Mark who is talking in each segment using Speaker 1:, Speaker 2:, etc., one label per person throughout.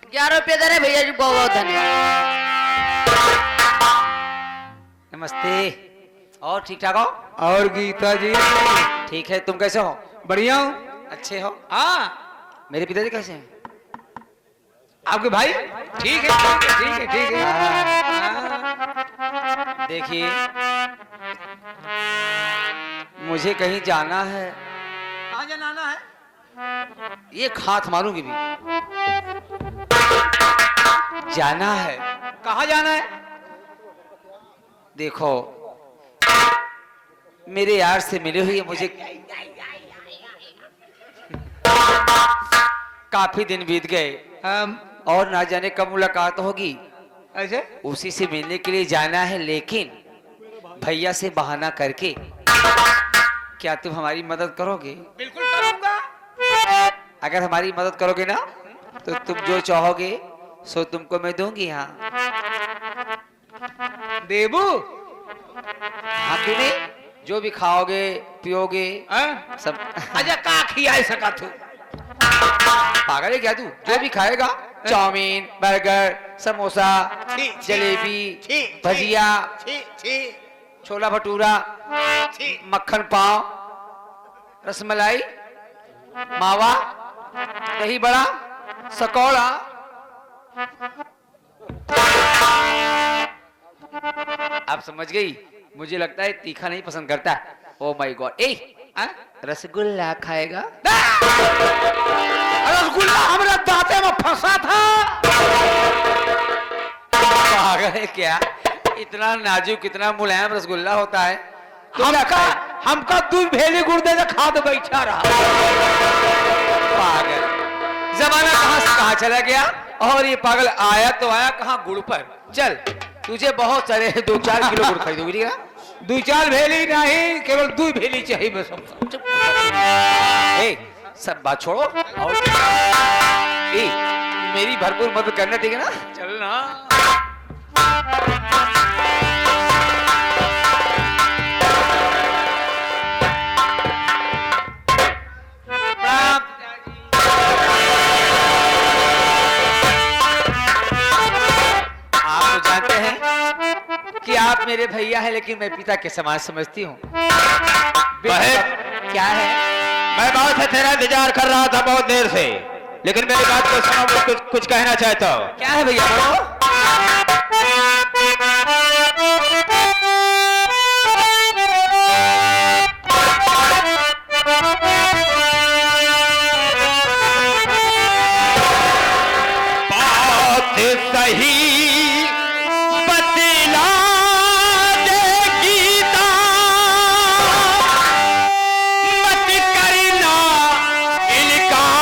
Speaker 1: 11 रुपये दे रहे भैया जी, बहुत बहुत धन्यवाद।
Speaker 2: नमस्ते। और ठीक ठाक हो?
Speaker 3: और गीता जी
Speaker 2: ठीक है, तुम कैसे हो?
Speaker 3: बढ़िया हूँ।
Speaker 2: अच्छे हो?
Speaker 3: हाँ,
Speaker 2: मेरे पिताजी कैसे हैं?
Speaker 3: आपके भाई ठीक है, ठीक है, ठीक है, ठीक है। हाँ।
Speaker 2: देखिए, मुझे कहीं जाना है।
Speaker 3: कहाँ जाना है?
Speaker 2: ये हाथ मारूंगी भी। जाना है।
Speaker 3: कहाँ जाना है?
Speaker 2: देखो, मेरे यार से मिले हुए मुझे काफी दिन बीत गए और ना जाने कब मुलाकात होगी।
Speaker 3: ऐसे
Speaker 2: उसी से मिलने के लिए जाना है, लेकिन भैया से बहाना करके क्या तुम हमारी मदद करोगे?
Speaker 3: बिल्कुल करूंगा।
Speaker 2: अगर हमारी मदद करोगे ना तो तुम जो चाहोगे सो तुमको मैं दूंगी। हाँ
Speaker 3: देबू।
Speaker 2: हाँ, क्यों नहीं? जो भी खाओगे पियोगे सब।
Speaker 3: अच्छा, का खिया सका तू?
Speaker 2: पागल है क्या तू? जो भी खाएगा, चाउमीन, बर्गर, समोसा,
Speaker 3: छी,
Speaker 2: जलेबी,
Speaker 3: छी,
Speaker 2: भजिया,
Speaker 3: छी, छी,
Speaker 2: छोला भटूरा,
Speaker 3: छी।
Speaker 2: मक्खन पाव, रसमलाई, मावा, दही बड़ा, सकौड़ा। आप समझ गई? मुझे लगता है तीखा नहीं पसंद करता। Oh my God. रसगुल्ला खाएगा?
Speaker 3: रसगुल्ला हमारे दांते में फंसा था।
Speaker 2: पागल है क्या? इतना नाजुक, इतना मुलायम रसगुल्ला होता है।
Speaker 3: हमका दूध भेली गुर्दे से खाद बैठा रहा।
Speaker 2: पागल, जमाना कहां से कहां चला गया और ये पागल आया तो आया कहां गुड़ पर। चल, तुझे बहुत सारे 2-4 किलो गुड़ खरीदूंगी, ठीक है?
Speaker 3: 2-4 भेली नहीं, केवल 2 भेली चाहिए बस हमको।
Speaker 2: सब बात छोड़ो और मेरी भरपूर मदद करना, ठीक है ना?
Speaker 3: चल ना।
Speaker 2: आप तो जानते हैं कि आप मेरे भैया हैं, लेकिन मैं पिता के समान समझती हूँ। क्या है?
Speaker 4: मैं बहुत से तेरा इंतजार कर रहा था बहुत देर से, लेकिन मेरी बात को सुनो, मैं कुछ कहना चाहता हूँ।
Speaker 2: क्या है भैया, बोलो।
Speaker 4: बात सही बतला दे गीता, मत करना इनकार,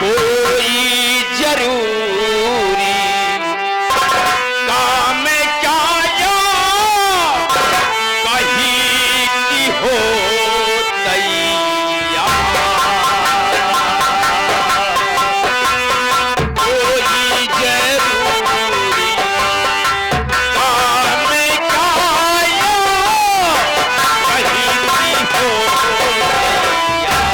Speaker 4: कोई जरूरी काम क्या या कहीं की हो तैयार, कोई जरूरी काम क्या या कहीं की हो तैयार।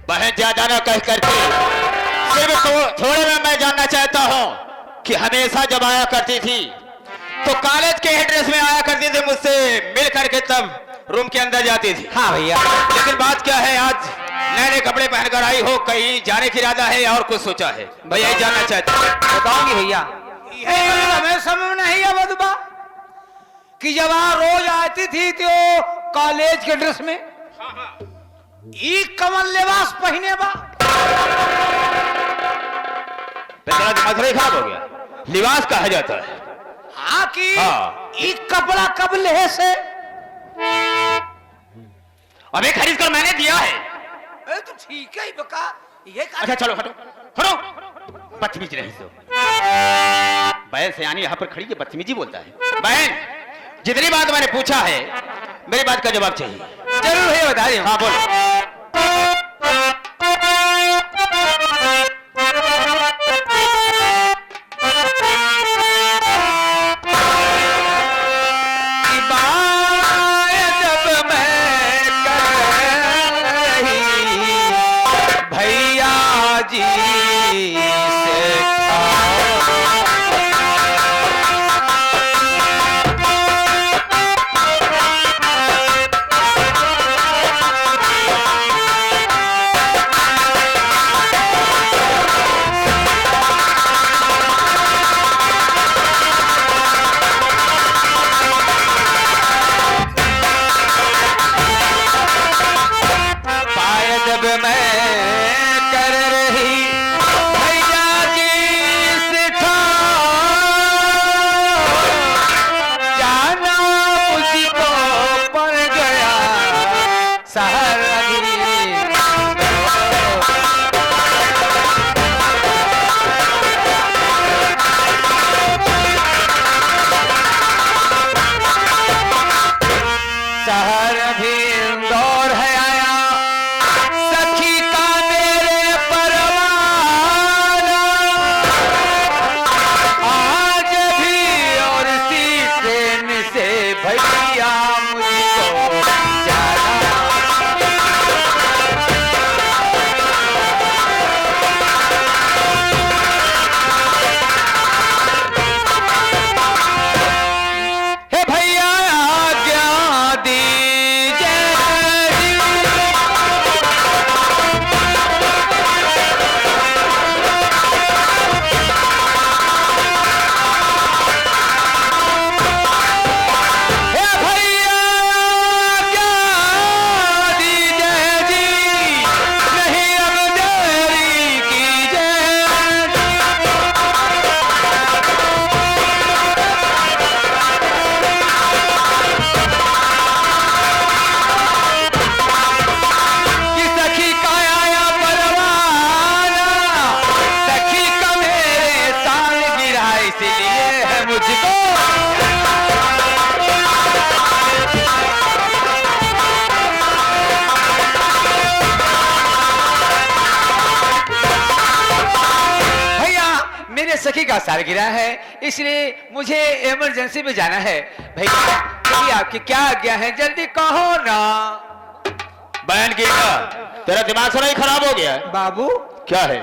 Speaker 4: बहन ज्यादा न कह करके सिर्फ थोड़े में मैं जानना चाहता हूँ कि हमेशा जब आया करती थी तो कॉलेज के एड्रेस में आया करती थी, मुझसे मिल करके तब रूम के अंदर जाती थी।
Speaker 2: हाँ भैया।
Speaker 4: लेकिन बात क्या है, आज नए नए कपड़े पहनकर आई हो, कहीं जाने की इरादा है या और कुछ सोचा है? भैया ये जानना चाहता हूँ।
Speaker 2: बताऊंगी भैया।
Speaker 3: हमें समझ नहीं है बदबा कि जब वहां रोज आती थी तो कॉलेज के ड्रेस में ई कमल लिबास पहने बा।
Speaker 4: तेरा दिमाग थोड़ा खराब हो गया। लिबास कहा जाता है।
Speaker 3: हाँ कि
Speaker 4: हाँ।
Speaker 3: ई कपड़ा कब ले से
Speaker 4: अबे खरीद कर मैंने दिया है।
Speaker 3: तो ठीक है बका ये
Speaker 4: अच्छा चलो हटो हटो, बदतमीज रही तो। बहन सयानी यहाँ पर खड़ी के बदतमीजी बोलता है। बहन, जितनी बात मैंने पूछा है मेरी बात का जवाब चाहिए।
Speaker 2: जरूर भैया, बता रही हूँ।
Speaker 4: हाँ बोलो।
Speaker 2: मेरे सखी का सालगिरह है, इसलिए मुझे इमरजेंसी में जाना है। भैया भैया आपकी क्या आज्ञा है, जल्दी कहो ना।
Speaker 4: बहन गीता, तेरा दिमाग सारा ही खराब हो गया है।
Speaker 3: बाबू
Speaker 4: क्या है?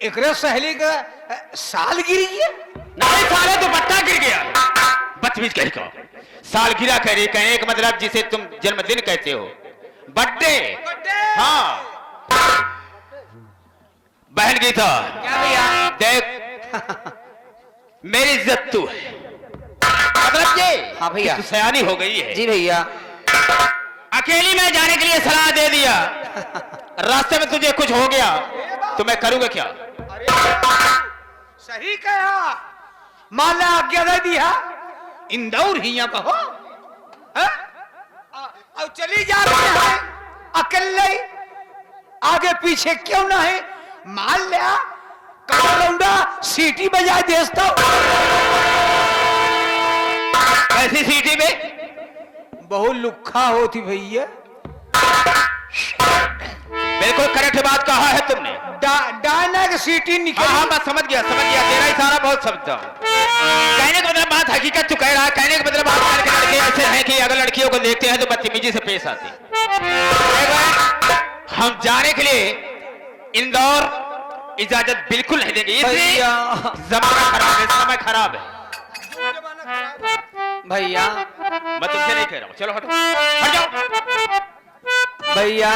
Speaker 3: एकरे सहेली का साल गिर गया।
Speaker 4: नहीं साले, दुपट्टा गिर गया। बदतमीज कहीं का सालगिरह कह रही, कहने का मतलब जिसे तुम जन्मदिन कहते हो, बर्थडे। हाँ बहन गीता,
Speaker 2: क्या भैया?
Speaker 4: देख मेरी इज्जत तू है, मतलब ये
Speaker 2: हाँ भैया।
Speaker 4: कि तू सयानी हो गई है।
Speaker 2: जी भैया।
Speaker 4: अकेली में जाने के लिए सलाह दे दिया, रास्ते में तुझे कुछ हो गया तो मैं करूंगा क्या?
Speaker 3: अरे सही कहा, माला आज्ञा दे दिया, इंदौर ही यहाँ कहो। अब चली जा रहे हैं अकेले, आगे पीछे क्यों ना है, मान लिया कालौंडा सीटी बजा देता।
Speaker 4: ऐसी सीटी में
Speaker 3: बहुत लुक्खा होती भैया।
Speaker 4: बिल्कुल करेक्ट बात कहा है तुमने।
Speaker 3: डायना की सीटी निकली।
Speaker 4: हाँ मैं समझ गया तेरा इशारा बहुत समझता हूँ। कहने का मतलब बात हकीकत तू कह रहा है, कहने का मतलब आजकल के लड़के ऐसे हैं कि अगर लड़कियों को देखते हैं तो बदतमीजी से पेश आते हैं। हम जाने के लिए इंदौर इजाजत बिल्कुल नहीं देंगे, इसलिए जमाना खराब है, समय खराब है।
Speaker 2: भैया
Speaker 4: मैं तुमसे नहीं कह रहा हूँ, चलो हटो, हट जाओ।
Speaker 2: भैया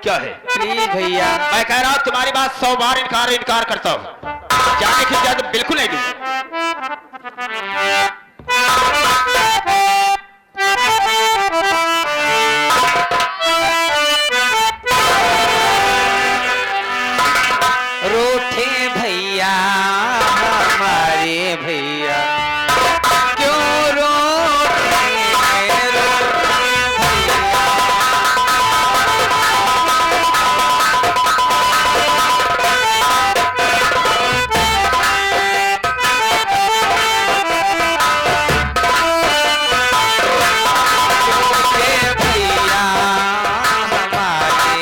Speaker 4: क्या है?
Speaker 2: प्लीज भैया।
Speaker 4: मैं कह रहा हूँ तुम्हारी बात 100 बार इनकार करता हूँ, जाने की इजाजत बिल्कुल नहीं दूंगा।
Speaker 2: रूठे भैया हमारे भैया, क्यों रूठे भैया हमारे भैया।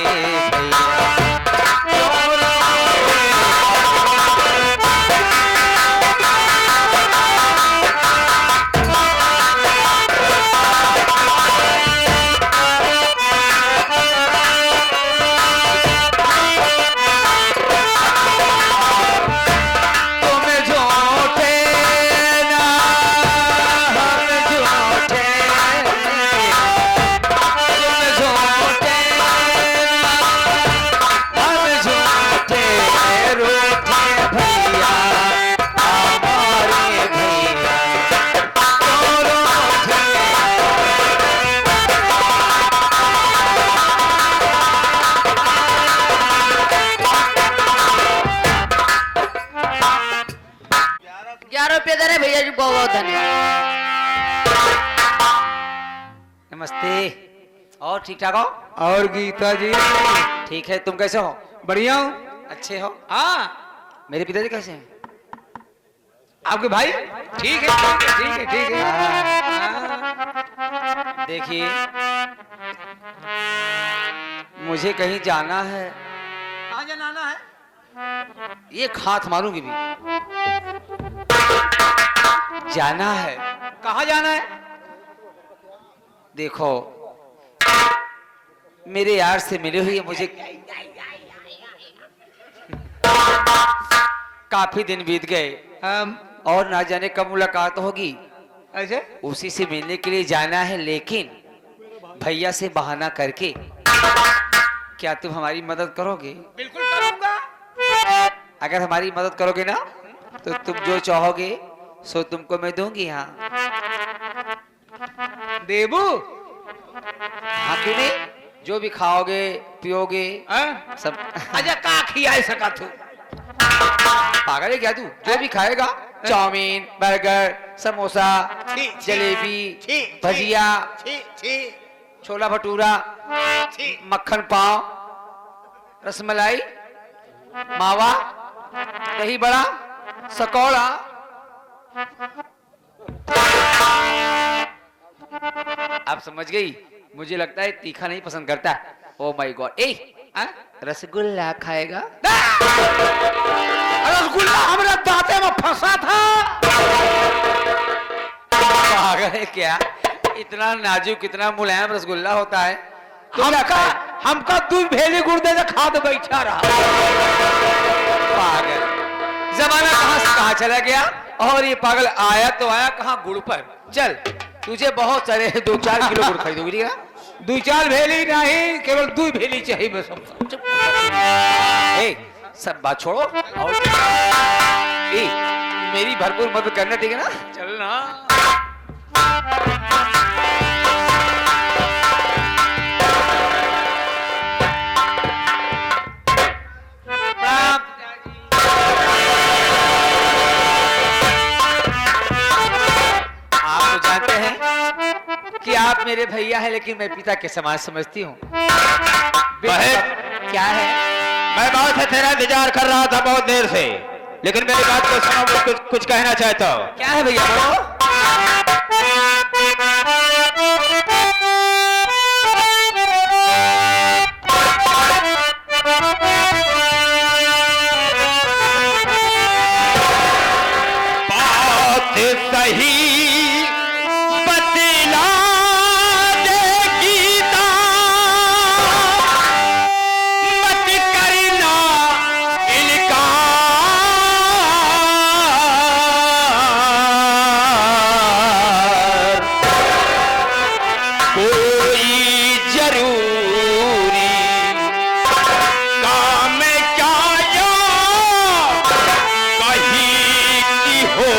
Speaker 2: तुम झूठे ना हम झूठे, तुम झूठे ना हम झूठे, रूठे भैया हमारे भैया, क्यों रूठे। ₹11 दे रहे भैया जी, बहुत बहुत धन्यवाद। नमस्ते। और ठीक ठाक हो?
Speaker 3: और गीता जी
Speaker 2: ठीक है, तुम कैसे हो?
Speaker 3: बढ़िया हूँ।
Speaker 2: अच्छे हो?
Speaker 3: हाँ
Speaker 2: मेरे पिताजी कैसे हैं?
Speaker 3: आपके भाई ठीक है, ठीक है, ठीक है। हाँ।
Speaker 2: देखिए मुझे कहीं जाना है,
Speaker 3: कहाँ जाना है?
Speaker 2: ये हाथ मारूंगी भी, जाना है।
Speaker 3: कहाँ जाना है?
Speaker 2: देखो मेरे यार से मिले हुए मुझे काफी दिन बीत गए और ना जाने कब मुलाकात होगी।
Speaker 3: ऐसे
Speaker 2: उसी से मिलने के लिए जाना है, लेकिन भैया से बहाना करके क्या तुम हमारी मदद करोगे?
Speaker 3: बिल्कुल करूंगा।
Speaker 2: अगर हमारी मदद करोगे ना तो तुम जो चाहोगे सो तुमको मैं दूंगी। हाँ
Speaker 3: देबू
Speaker 2: हाँ क्यों नहीं, जो भी खाओगे पियोगे सब।
Speaker 3: अच्छा का खिया सका तू?
Speaker 2: पागल है क्या तू? जो भी खाएगा, चाउमीन, बर्गर, समोसा,
Speaker 3: छी,
Speaker 2: जलेबी,
Speaker 3: छी,
Speaker 2: भजिया,
Speaker 3: छी छी
Speaker 2: छोला भटूरा,
Speaker 3: छी।
Speaker 2: मक्खन पाव, रसमलाई, मावा, दही बड़ा, सकौड़ा। आप समझ गई? मुझे लगता है तीखा नहीं पसंद करता। Oh my god. ए रसगुल्ला खाएगा?
Speaker 3: रसगुल्ला हमरा दांते में फंसा था।
Speaker 2: पागल है क्या? इतना नाजुक इतना मुलायम रसगुल्ला होता है?
Speaker 3: हमका दूध भेली गुर्दे से खा दे बैठा रहा।
Speaker 2: पागल, जमाना कहां से कहां चला गया और ये पागल आया तो आया कहां गुड़ पर। चल तुझे बहुत सारे 2-4 किलो गुड़ खरीदूंगी, ठीक है?
Speaker 3: 2-4 भेली नहीं, केवल 2 भेली चाहिए बस हमको।
Speaker 2: ए, सब बात छोड़ो और ए, मेरी भरपूर मदद करना, ठीक है ना? चल ना। आप तो जानते हैं कि आप मेरे भैया हैं, लेकिन मैं पिता के समान समझती हूँ। क्या है?
Speaker 4: मैं बहुत से तेरा इंतजार कर रहा था बहुत देर से, लेकिन मेरी बात को सुनो, मैं कुछ कहना चाहता हूँ।
Speaker 2: क्या है भैया? बोलो।
Speaker 4: बात सही बतला दे गीता, मत करना इनकार, कोई जरूरी काम क्या या कहीं की हो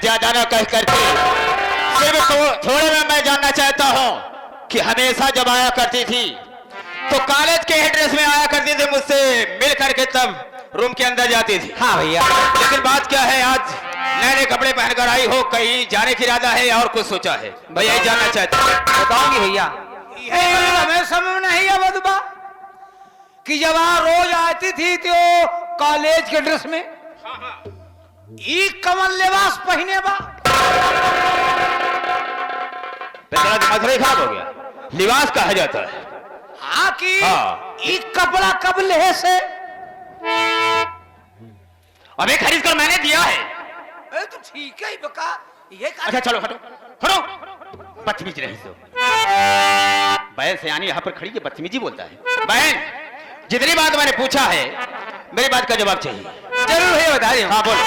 Speaker 4: ज्यादा न कह करके सिर्फ थोड़े में मैं जानना चाहता हूं कि हमेशा जब आया करती थी तो कॉलेज के एड्रेस में आया करती थी, मुझसे मिल करके तब रूम के अंदर जाती थी।
Speaker 2: हाँ भैया,
Speaker 4: लेकिन बात क्या है, आज नए नए कपड़े पहनकर आई हो, कहीं जाने की इरादा है और कुछ सोचा है? भैया यही जानना चाहता हूं।
Speaker 2: बताऊंगी भैया।
Speaker 3: हमें समझ नहीं है बदबा कि जब वहां रोज आती थी तो कॉलेज के ड्रेस में ई कमल लिबास पहने बा।
Speaker 4: तेरा दिमाग ही खराब हो गया। लिबास कहा जाता है।
Speaker 3: हाँ कि
Speaker 4: हाँ।
Speaker 3: ई कपड़ा कब ले से
Speaker 4: अबे खरीद कर मैंने दिया है।
Speaker 3: तो ठीक है बका, ये
Speaker 4: अच्छा चलो हटो हटो, बदतमीज रही तो। बहन सयानी यहाँ पर खड़ी है, बदतमीजी बोलता है। बहन जितनी बात मैंने पूछा है, मेरी बात का जवाब चाहिए।
Speaker 2: जरूर भैया, बता रही हूँ।
Speaker 4: हाँ बोलो।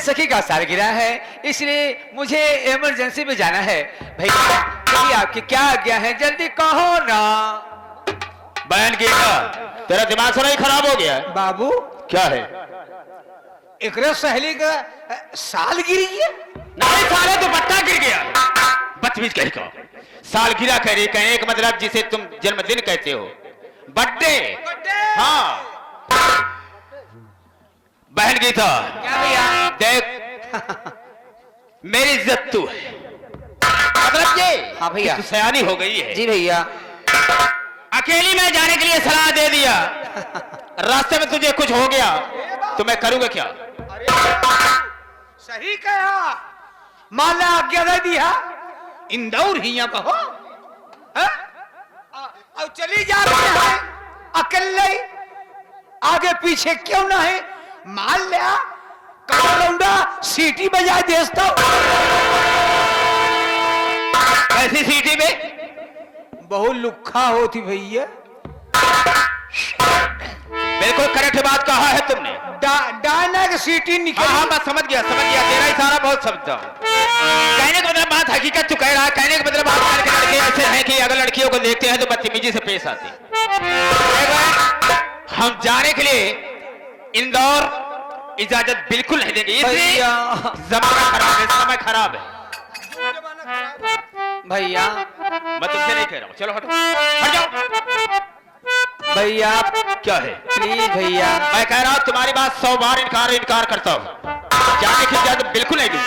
Speaker 2: सखी का सालगिरह है, इसलिए मुझे इमरजेंसी में जाना है। भैया कभी आपकी क्या आज्ञा है, जल्दी कहो ना।
Speaker 4: बहन गीता, तेरा दिमाग थोड़ा ही खराब हो गया है।
Speaker 3: बाबू
Speaker 4: क्या है?
Speaker 3: एकरे सहेली का साल गिरी है।
Speaker 4: नहीं साले, तो पट्टा गिर गया। बदतमीज कहीं का साल गिरा कह कहने का मतलब जिसे तुम जन्मदिन कहते हो, बर्थडे। हाँ बहन गीता,
Speaker 2: क्या भैया?
Speaker 4: देख मेरी इज्जत तू है, मतलब ये
Speaker 2: हाँ भैया।
Speaker 4: कि तू सयानी हो गई है।
Speaker 2: जी भैया।
Speaker 4: अकेली में जाने के लिए सलाह दे दिया, रास्ते में तुझे कुछ हो गया तो मैं करूंगा क्या?
Speaker 3: सही कहा, माला आज्ञा दे दिया, इंदौर ही कहो। अब चली जा रही है अकेले, आगे पीछे क्यों ना है। मान लिया लौंडा सीटी बजाए देता।
Speaker 4: ऐसी सीटी में
Speaker 3: बहुत लुक्खा होती भैया।
Speaker 4: बिल्कुल करेक्ट बात कहा है तुमने।
Speaker 3: डायना की सीटी निकली।
Speaker 4: हाँ मैं समझ गया तेरा इशारा बहुत समझता हूँ। कहने का मतलब बात हकीकत तू कह रहा है, कहने का मतलब आजकल के लड़के ऐसे हैं कि अगर लड़कियों को देखते हैं तो बदतमीजी से पेश आते हैं। हम जाने के लिए इंदौर इजाजत बिल्कुल नहीं देंगे, इसलिए जमाना खराब है, समय खराब है।
Speaker 2: भैया
Speaker 4: मैं तुमसे नहीं कह रहा हूँ, चलो हटो, हट जाओ।
Speaker 2: भैया
Speaker 4: क्या है?
Speaker 2: प्लीज भैया।
Speaker 4: मैं कह रहा हूँ तुम्हारी बात 100 बार इनकार करता हूँ, जाने की इजाजत बिल्कुल नहीं दूंगा।